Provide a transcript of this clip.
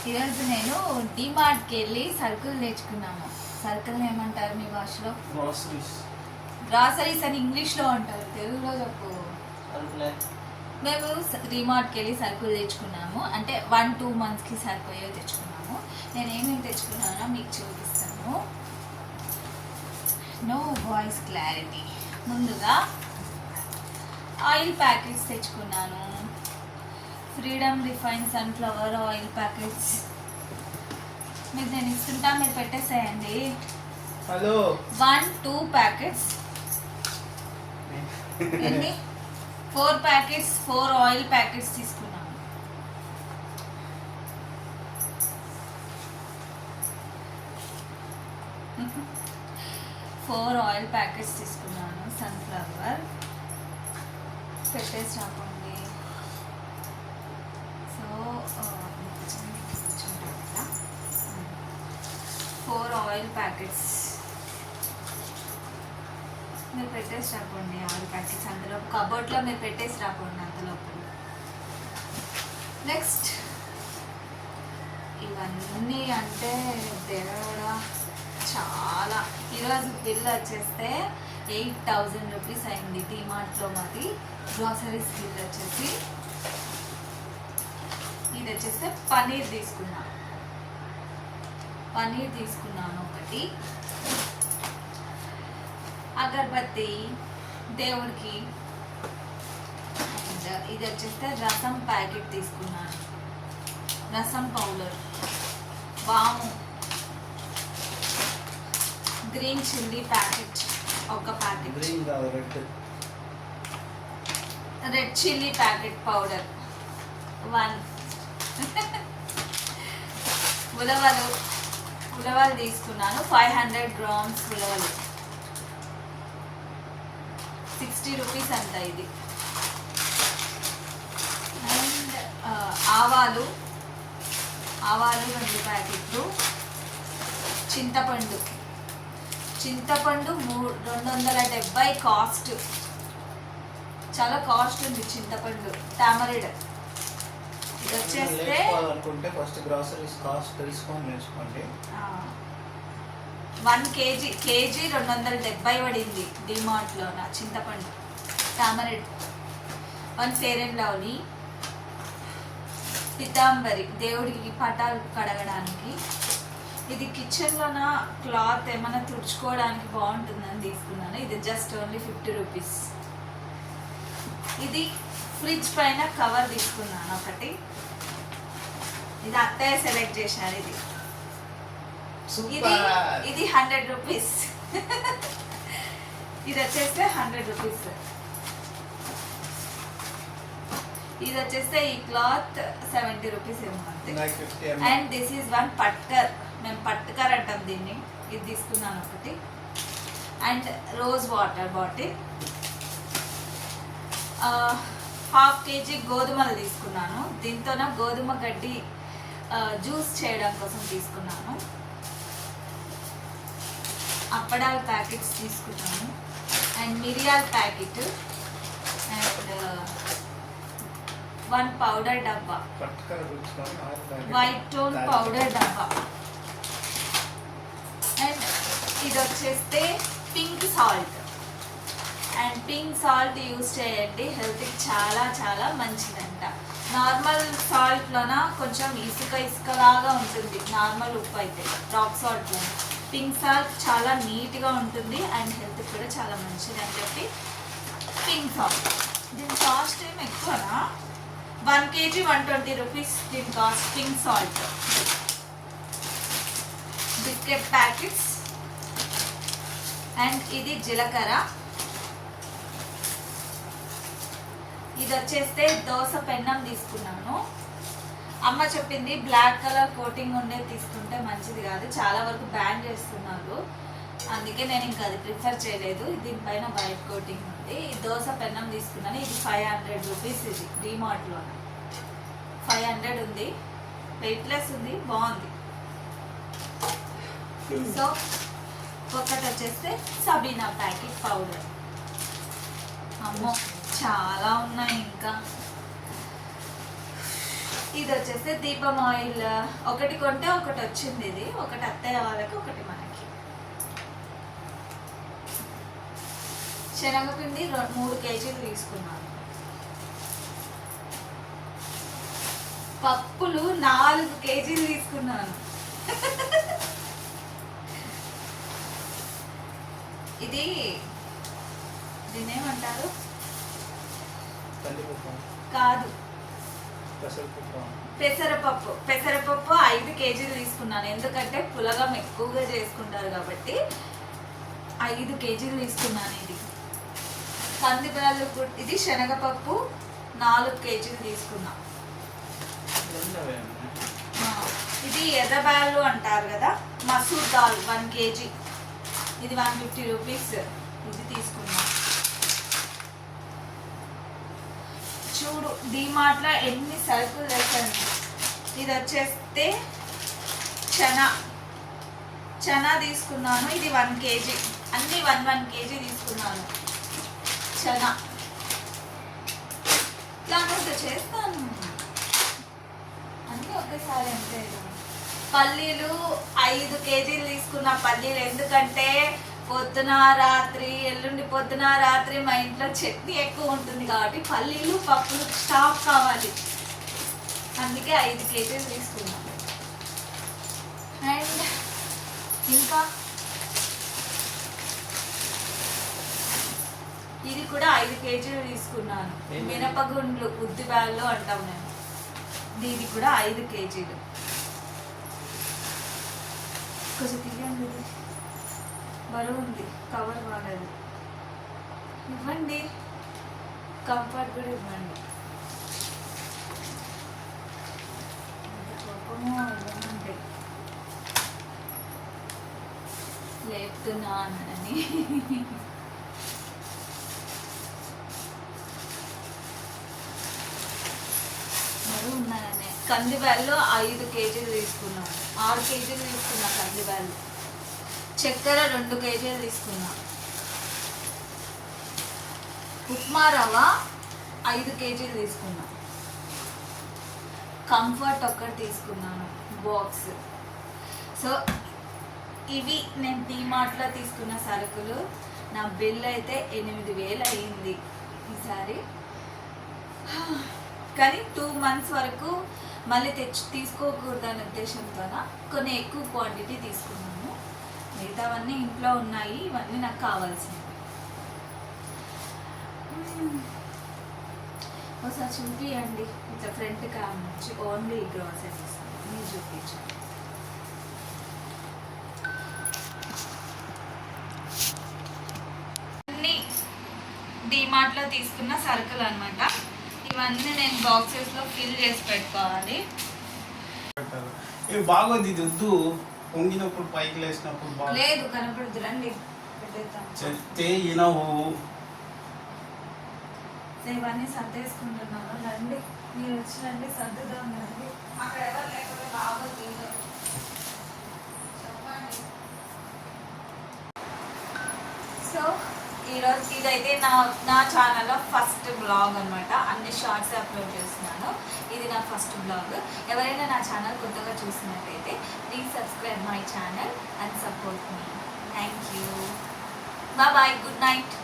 ఈరోజు నేను డిమార్ట్కి వెళ్ళి సరుకులు తెచ్చుకున్నాను. సరుకులు ఏమంటారు మీ భాషలో? గ్రాసరీస్ అని ఇంగ్లీష్లో అంటారు, తెలుగులో చెప్పు. మేము డిమార్ట్కి వెళ్ళి సరుకులు తెచ్చుకున్నాము. అంటే 1-2 మంత్స్కి సరిపోయే తెచ్చుకున్నాము. నేను ఏమేమి తెచ్చుకున్నానో మీకు చూపిస్తాను. No voice clarity. ముందుగా ఆయిల్ ప్యాకెట్స్ తెచ్చుకున్నాను. Freedom refine sunflower oil packets. మీకు నేను ఇస్తుంటా, మీరు పెట్టేసేయండి. Hello 1-2 packets. ఎన్ని? 4 ప్యాకెట్స్, 4 ఆయిల్ ప్యాకెట్స్ తీసుకున్నాను. ఫోర్ ఆయిల్ ప్యాకెట్స్ తీసుకున్నాను. సన్ఫ్లవర్ పెట్టేసి రాకండి. సో 4 ఆయిల్ ప్యాకెట్స్ మీరు పెట్టేసి రాకండి. ఆయిల్ ప్యాకెట్స్ అందులో కబోర్డ్లో మీరు పెట్టేసి రాకండి అంతలోపు. నెక్స్ట్ ఇవన్నీ అంటే దేవుడా చాలా. ఈరోజు బిల్ వచ్చేస్తే 8,000 రూపీస్ అయింది డిమార్ట్లో. మాది గ్రాసరీస్ బిల్ వచ్చేసి. ఇది వచ్చేస్తే పన్నీర్ తీసుకున్నాను ఒకటి. అగరబత్తి దేవుడికి. అండ్ ఇది వచ్చేస్తే రసం ప్యాకెట్ తీసుకున్నాను. రసం పౌడర్, వాము, గ్రీన్ చిల్లీ ప్యాకెట్ ఒక packet, red chilli packet powder 1. ఉలవలు తీసుకున్నాను. 500 grams ఉలవలు, 60 రూపీస్ అంట ఇది. అండ్ ఆవాలు 2 ప్యాకెట్లు. చింతపండు 270 కాస్ట్. చాలా కాస్ట్ ఉంది చింతపండు. టామరిడ్ ఇది వచ్చేస్తే ఫస్ట్ గ్రాసరీస్ కాస్ట్ తెలుసుకొని నేర్చుకోండి. 1 kg 270 పడింది డిమార్ట్లో నా చింతపండు. టామరిడ్ 1 ఫెయిర్ అండ్ లవ్లీ. పితాంబరి దేవుడికి పటాలు కడగడానికి. ఇది కిచెన్లోన క్లాత్ ఏమైనా తుడుచుకోవడానికి బాగుంటుందని తీసుకున్నాను. ఇది జస్ట్ ఓన్లీ 50 రూపీస్. ఇది ఫ్రిడ్జ్ పైన కవర్ తీసుకున్నాను ఒకటి. ఇది అత్తయ్య సెలెక్ట్ చేశారు. ఇది 100 రూపీస్. ఇది వచ్చేస్తే 100 రూపీస్. ఇది వచ్చేస్తే ఈ క్లాత్ 70 రూపీస్ ఏమో. And this is 1 Patkar. మేము పట్కర్ అంటాం దీన్ని. ఇది తీసుకున్నాను ఒకటి. And rose water bottle. 1/2 kg గోధుమలు తీసుకున్నాను. దీంతో గోధుమ గడ్డి జ్యూస్ చేయడం కోసం తీసుకున్నాను. అప్పడాల ప్యాకెట్స్ తీసుకున్నాను. అండ్ మిరియాల ప్యాకెట్. అండ్ 1 పౌడర్ డబ్బా, వైట్ టోన్ పౌడర్ డబ్బా. అండ్ ఇది వచ్చేస్తే pink salt. And pink salt use చేయండి, హెల్త్కి చాలా చాలా మంచిదంట. నార్మల్ సాల్ట్లోన కొంచెం ఇసుకలాగా ఉంటుంది నార్మల్ ఉప్పు అయితే. రాక్ సాల్ట్లో పింక్ సాల్ట్ చాలా నీట్గా ఉంటుంది అండ్ హెల్త్కి కూడా చాలా మంచిది అని చెప్పి పింక్ సాల్ట్. దీని కాస్ట్ ఏమి ఎక్కువనా? 1 kg 120 రూపీస్ దీని cost. Pink salt. Biscuit packets. And ఇది జీలకర్ర. ఇది వచ్చేస్తే దోశ పెన్నం తీసుకున్నాను. అమ్మ చెప్పింది బ్లాక్ కలర్ కోటింగ్ ఉండేది తీసుకుంటే మంచిది కాదు, చాలా వరకు బ్యాన్ చేస్తున్నారు. అందుకే నేను ఇంకా అది ప్రిఫర్ చేయలేదు. దీనిపైన వైట్ కోటింగ్ ఉంది. ఈ దోశ పెన్నం తీసుకున్నాను. ఇది 500 రూపీస్. ఇది డిమార్ట్లో 500 ఉంది. వెయిట్లెస్ ఉంది, బాగుంది. సో ఒకటి వచ్చేస్తే సబీనా ప్యాకెట్ పౌడర్. అమ్మో చాలా ఉన్నాయి ఇంకా. ఇది వచ్చేసి దీపం ఆయిల్, ఒకటి కొంటే ఒకటి వచ్చింది. ఇది ఒకటి అత్తయ్య వాళ్ళకి, ఒకటి మనకి. శనగపిండి 3 కేజీలు తీసుకున్నాను. పప్పులు 4 కేజీలు తీసుకున్నాను. ఇది దీనేమంటారు? కాదు, పెసరపప్పు. పెసరపప్పు 5 కేజీలు తీసుకున్నాను, ఎందుకంటే పులగం ఎక్కువగా చేసుకుంటారు కాబట్టి 5 కేజీలు తీసుకున్నాను. ఇది కందిబ్యాళ్ళు, ఇది శనగపప్పు 4 కేజీలు తీసుకున్నా. ఇది ఎర్రబ్యాళ్ళు అంటారు కదా, మసూర్ దాల్ 1 కేజీ, ఇది 150 రూపీస్. ఇది తీసుకున్నా. చూడు డీమార్ట్లో ఎన్ని సరుకులు తెచ్చాను. ఇది వచ్చేస్తే చనా తీసుకున్నాను, ఇది 1 కేజీ. అన్నీ 1 కేజీ తీసుకున్నాను. చనా ఇలాంటి చేస్తాను అన్నీ ఒకేసారి అంతే. పల్లీలు 5 కేజీలు తీసుకున్న. పల్లీలు ఎందుకంటే పొద్దున రాత్రి, ఎల్లుండి పొద్దున రాత్రి మా ఇంట్లో చట్నీ ఎక్కువ ఉంటుంది కాబట్టి పల్లీలు పప్పులు స్టాక్ కావాలి, అందుకే 5 కేజీలు తీసుకున్నాం. అండ్ ఇంకా ఇది కూడా 5 కేజీలు తీసుకున్నాను. మినపగుండ్లు, ఉద్దిబ్యాళ్ళు అంటాం మేము, దీది కూడా 5 కేజీలు. కొంచెం తీయండి, బరువు ఉంది, కవర్ వాడదు. ఇవ్వండి, కంఫర్ట్ కూడా ఇవ్వండి. ఇవ్వమంటే లేపుతున్నానని. బరువు ఉన్నాననే. కందిబ్యాళ్ళు 5 కేజీలు తీసుకున్నాను, 6 కేజీలు తీసుకున్నా కందిబ్యాళ్ళు. చక్కెర 2 కేజీలు తీసుకున్నా. ఉప్మా రవ్వ 5 కేజీలు తీసుకున్నా. కంఫర్ట్ ఒక్కటి తీసుకున్నాను బాక్స్. సో ఇవి నేను డీమార్ట్లో తీసుకున్న సరుకులు. నా బిల్ అయితే 8,000 అయ్యింది ఈసారి. కానీ 2 months వరకు మళ్ళీ తీసుకోకూడదనే ఉద్దేశంతో కొన్ని ఎక్కువ క్వాంటిటీ తీసుకున్నాను. మిగతావన్నీ ఇంట్లో ఉన్నాయి, ఇవన్నీ నాకు కావాల్సినవి. ఒకసారి చూపియండి ఇట్లా ఫ్రంట్ క్యామ్ నుంచి, ఓన్లీ గ్రాసరీస్ మీరు చూపించండి. అన్నీ డీమార్ట్లో తీసుకున్న సరుకులు అనమాట. ఇవన్నీ నేను బాక్సెస్లో ఫిల్ చేసి పెట్టుకోవాలి. బాగోద్ది, ఇది వద్దు. పొంగినప్పుడు పైకి లేసినప్పుడు లేదు, కనపడదు. రండి చెప్తే ఈనవు. ఇవన్నీ సర్దేసుకుంటున్నాను. రండి, మీరు వచ్చి రండి, సర్దుదాం. రండి, అక్కడ ఎవరు లేకపోతే బాగోదు. చెప్పండి. సో ఈరోజు ఇదైతే నా ఛానల్లో ఫస్ట్ బ్లాగ్ అనమాట. అన్ని షార్ట్స్ అప్లోడ్ చేస్తున్నాను. ఇది నా ఫస్ట్ బ్లాగ్. ఎవరైనా నా ఛానల్ కొత్తగా చూసినట్టయితే please subscribe my channel and support me. Thank you. Bye, good night.